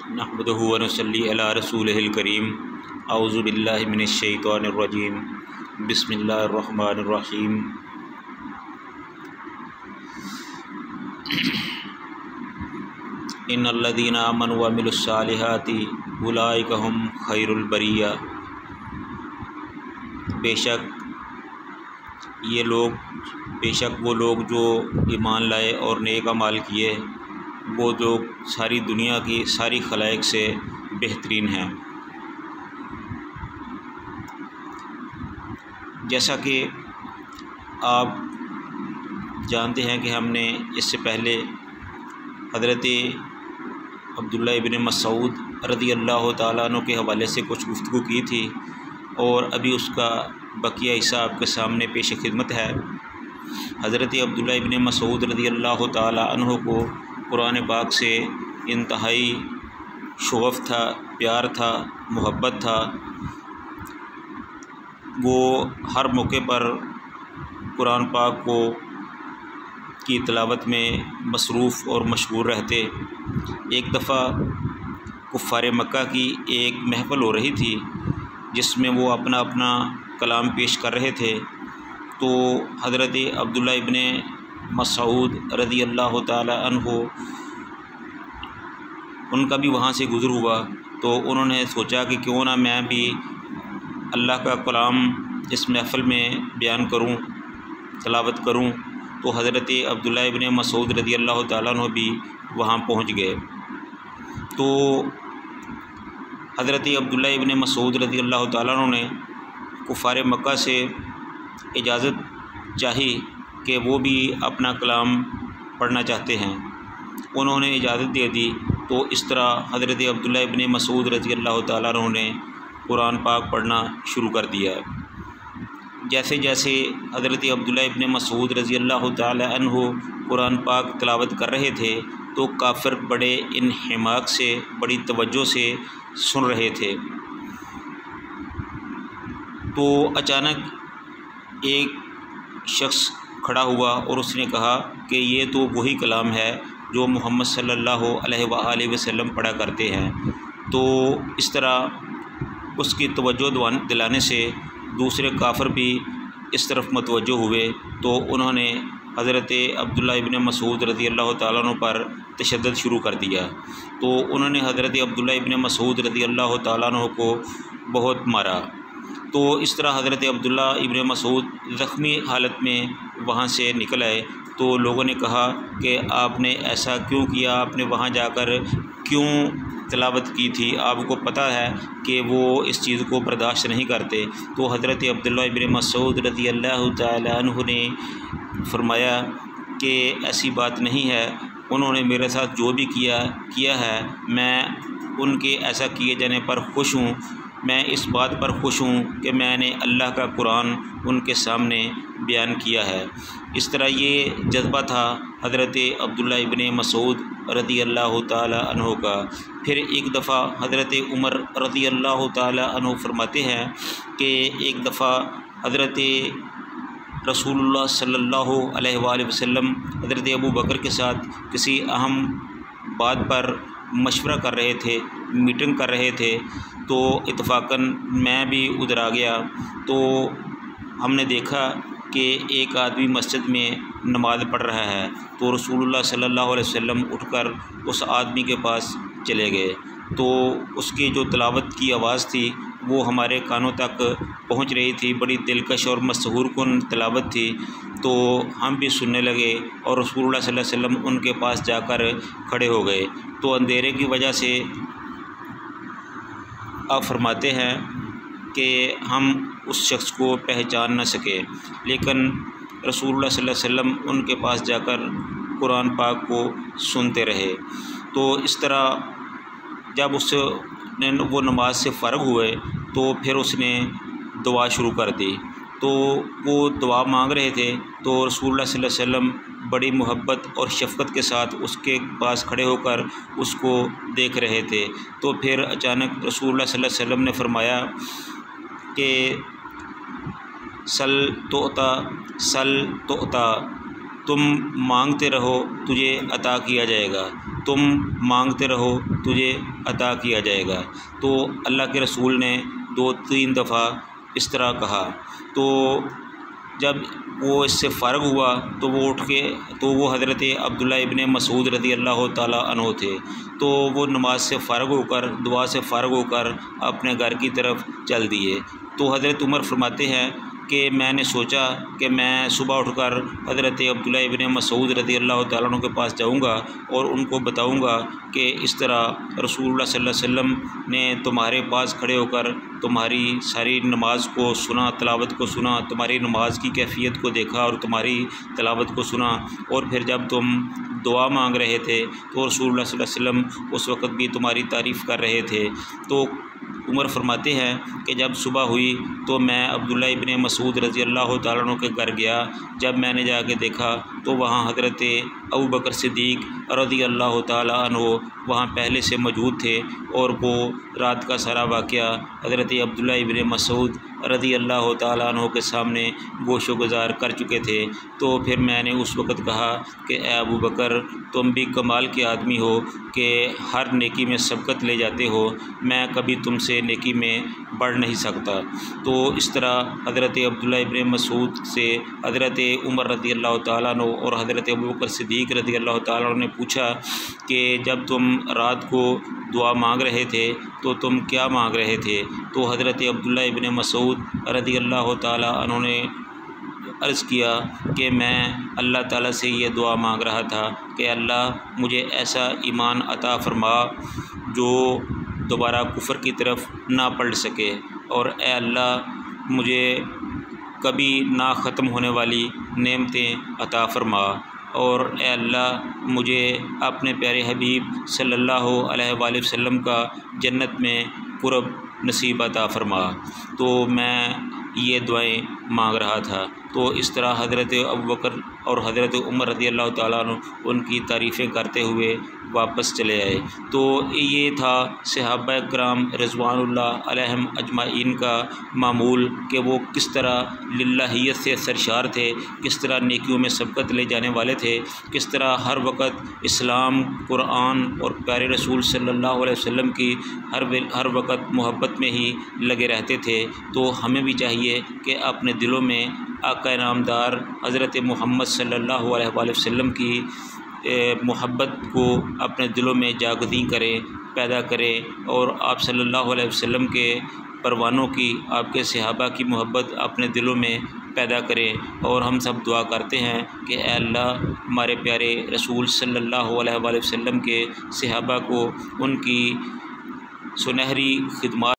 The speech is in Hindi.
नहमदुहु व नसल्ली अला रसूलिहिल करीम। औज़ु बिल्लाहि मिनश शैतानिर रजीम। बिस्मिल्लाहिर रहमानिर रहीम। इन्नल्लज़ीना आमनु व अमिलुस सालिहाति उलाइका हुम खैरुल बरिया। बेशक वो लोग जो ईमान लाए और नेक अमाल किए, वो लोग सारी दुनिया की सारी खलाइक से बेहतरीन हैं। जैसा कि आप जानते हैं कि हमने इससे पहले हज़रत अब्दुल्लाह इब्न मसऊद रज़ी अल्लाह ताला अन्हु के हवाले से कुछ गुफ्तगू की थी और अभी उसका बकिया हिस्सा आपके सामने पेश खिदमत है। हज़रत अब्दुल्लाह इब्न मसऊद रज़ी अल्लाह ताला अन्हु को कुरान पाक से इंतहाई शौक़ था, प्यार था, मोहब्बत था। वो हर मौके पर कुरान पाक की तिलावत में मसरूफ़ और मशगूल रहते। एक दफ़ा कुफ़ार मक्का की एक महफ़िल हो रही थी जिसमें वो अपना अपना कलाम पेश कर रहे थे, तो हज़रत अब्दुल्लाह इब्न मसऊद रज़ी अल्लाह ताला अन्हु उनका भी वहाँ से गुज़र हुआ। तो उन्होंने सोचा कि क्यों ना मैं भी अल्लाह का कलाम इस महफ़िल में बयान करूं, तिलावत करूं। तो हज़रत अब्दुल्लाह इब्न मसऊद रज़ी अल्लाह ताला अन्हु भी वहाँ पहुँच गए। तो हज़रत अब्दुल्लाह इब्न मसऊद रज़ी अल्लाह ताला अन्हु ने कुफ़ार मक्का से इजाज़त चाही कि वो भी अपना कलाम पढ़ना चाहते हैं। उन्होंने इजाज़त दे दी। तो इस तरह हज़रत अब्दुल्लाह इब्न मसऊद रज़ी अल्लाह ताला अन्हु ने कुरान पाक पढ़ना शुरू कर दिया। जैसे जैसे हज़रत अब्दुल्लाह इब्न मसऊद रज़ी अल्लाह ताला अन्हु कुरान पाक तिलावत कर रहे थे, तो काफ़िर बड़े इन्हिमाक से, बड़ी तवज्जो से सुन रहे थे। तो अचानक एक शख्स खड़ा हुआ और उसने कहा कि ये तो वही कलाम है जो मोहम्मद सल्लल्लाहु अलैहि वसल्लम पढ़ा करते हैं। तो इस तरह उसकी तवज्जो दिलाने से दूसरे काफ़िर भी इस तरफ मतवज्जो हुए। तो उन्होंने हज़रत अब्दुल्लाह इब्न मसऊद रज़ी अल्लाह ताला अन्हु पर तशद्दुद शुरू कर दिया। तो उन्होंने हज़रत अब्दुल्लाह इब्न मसऊद रज़ी अल्लाह ताला अन्हु को बहुत मारा। तो इस तरह हज़रत अब्दुल्लाह इब्न मसऊद ज़ख्मी हालत में वहाँ से निकल आए। तो लोगों ने कहा कि आपने ऐसा क्यों किया, आपने वहाँ जाकर क्यों तिलावत की थी, आपको पता है कि वो इस चीज़ को बर्दाश्त नहीं करते। तो हज़रत अब्दुल्लाह इब्न मसऊद रज़ी अल्लाह ताला अन्हु ने फरमाया कि ऐसी बात नहीं है, उन्होंने मेरे साथ जो भी किया है, मैं उनके ऐसा किए जाने पर खुश हूँ। मैं इस बात पर खुश हूँ कि मैंने अल्लाह का कुरान उनके सामने बयान किया है। इस तरह ये जज्बा था हज़रत अब्दुल्लाह इब्न मसऊद रज़ी अल्लाह ताला अन्हु का। फिर एक दफ़ा हज़रत उमर रज़ी अल्लाह ताला अन्हु फरमाते हैं कि एक दफ़ा हज़रत रसूलुल्लाह सल्लल्लाहु अलैहि वसल्लम हज़रत अबू बकर के साथ किसी अहम बात पर मशवरा कर रहे थे, मीटिंग कर रहे थे। तो इत्तफ़ाक़न मैं भी उधर आ गया। तो हमने देखा कि एक आदमी मस्जिद में नमाज़ पढ़ रहा है। तो रसूलुल्लाह सल्लल्लाहु अलैहि वसल्लम उठकर उस आदमी के पास चले गए। तो उसकी जो तिलावत की आवाज़ थी वो हमारे कानों तक पहुंच रही थी, बड़ी दिलकश और मसहूर कुन तिलावत थी। तो हम भी सुनने लगे और रसूलुल्लाह सल्लल्लाहु अलैहि वसल्लम उनके पास जाकर खड़े हो गए। तो अंधेरे की वजह से आप फरमाते हैं कि हम उस शख्स को पहचान न सके, लेकिन रसूलुल्लाह सल्लल्लाहु अलैहि वसल्लम उनके पास जाकर कुरान पाक को सुनते रहे। तो इस तरह जब उसने वो नमाज से फ़ारिग हुए तो फिर उसने दुआ शुरू कर दी। तो वो दुआ मांग रहे थे, तो रसूलुल्लाह सल्लल्लाहु अलैहि वसल्लम बड़ी मोहब्बत और शफ़क़त के साथ उसके पास खड़े होकर उसको देख रहे थे। तो फिर अचानक रसूलुल्लाह सल्लल्लाहु अलैहि वसल्लम ने फरमाया कि सल तोता, तुम मांगते रहो तुझे अता किया जाएगा। तुम मांगते रहो तुझे अता किया जाएगा। तो अल्लाह के रसूल ने 2-3 दफ़ा इस तरह कहा। तो जब वो इससे फ़ारग हुआ तो वो उठ के तो वो हज़रत अब्दुल्ला इब्ने मसूद रज़ी अल्लाह ताला अन्हु थे। तो वो नमाज से फ़ारग होकर, दुआ से फ़ारग होकर अपने घर की तरफ चल दिए। तो हज़रत उमर फरमाते हैं कि मैंने सोचा कि मैं सुबह उठकर हज़रत अब्दुल्ला इब्ने मसूद रज़ी अल्लाह ताला अन्हु के पास जाऊंगा और उनको बताऊंगा कि इस तरह रसूलुल्लाह सल्लल्लाहु अलैहि वसल्लम ने तुम्हारे पास खड़े होकर तुम्हारी सारी नमाज को सुना, तलावत को सुना, तुम्हारी नमाज की कैफियत को देखा और तुम्हारी तलावत को सुना। और फिर जब तुम दुआ मांग रहे थे तो रसूलुल्लाह सल्लल्लाहु अलैहि वसल्लम उस वक़्त भी तुम्हारी तारीफ़ कर रहे थे। तो उमर फरमाते हैं कि जब सुबह हुई तो मैं अब्दुल्ला इब्ने मसूद रज़ी अल्लाह ताला अन्हु के घर गया। जब मैंने जाके देखा तो वहाँ हज़रत अबू बकर सिद्दीक़ रज़ी अल्लाह ताला अन्हु वहाँ पहले से मौजूद थे और वो रात का सारा वाक़या हज़रत अब्दुल्ला इब्ने मसूद रज़ी अल्लाह ताला अन्हु के सामने गोशो गुज़ार कर चुके थे। तो फिर मैंने उस वक़्त कहा कि ए अबू बकर, तुम भी कमाल के आदमी हो कि हर नेकी में सबकत ले जाते हो, मैं कभी तुमसे नेकी में बढ़ नहीं सकता। तो इस तरह हज़रत अब्दुल्ला इब्ने मसूद से हज़रत उमर रज़ी अल्लाह ताला अन्हु और हज़रत अबू बकर सिद्दीक़ रज़ी अल्लाह ताला अन्हु ने पूछा कि जब तुम रात को दुआ मांग रहे थे तो तुम क्या मांग रहे थे? तो हज़रत अब्दुल्ला इब्ने मसूद रज़ी अल्लाह ताला अन्हु ने अर्ज़ किया कि मैं अल्लाह ताला से ये दुआ मांग रहा था कि अल्लाह मुझे ऐसा ईमान अता फ़रमा जो दोबारा कुफ़र की तरफ ना पलट सके, और ए अल्लाह मुझे कभी ना ख़त्म होने वाली नेमतें अता फ़रमा, और ए अल्लाह मुझे अपने प्यारे हबीब सल्लल्लाहु अलैहि वसल्लम का जन्नत में कुर्ब नसीब अता फ़रमा। तो मैं ये दुआएं मांग रहा था। तो इस तरह हज़रत अबू बकर और हज़रत उमर रज़ी अल्लाह ताला अन्हु उनकी तारीफ़ें करते हुए वापस चले आए। तो ये था सहाबा कराम रिज़वानुल्लाह अलैहिम अजमाइन का मामूल कि वो किस तरह लिल्लाहियत से सरशार थे, किस तरह नेकियों में सबकत ले जाने वाले थे, किस तरह हर वक़्त इस्लाम, कुरान और प्यारे रसूल सल्लल्लाहु अलैहि वसल्लम की हर वक़्त मोहब्बत में ही लगे रहते थे। तो हमें भी चाहिए कि अपने दिलों में आका नामदार हज़रत मोहम्मद सल्लल्लाहु अलैहि वसल्लम की मोहब्बत को अपने दिलों में जागज़ी करें, पैदा करें, और आप सल्लल्लाहु अलैहि वसल्लम के परवानों की, आपके सहाबा की मोहब्बत अपने दिलों में पैदा करें। और हम सब दुआ करते हैं कि ए अल्लाह हमारे प्यारे रसूल सल्लल्लाहु अलैहि वसल्लम के सहाबा को उनकी सुनहरी खिदमत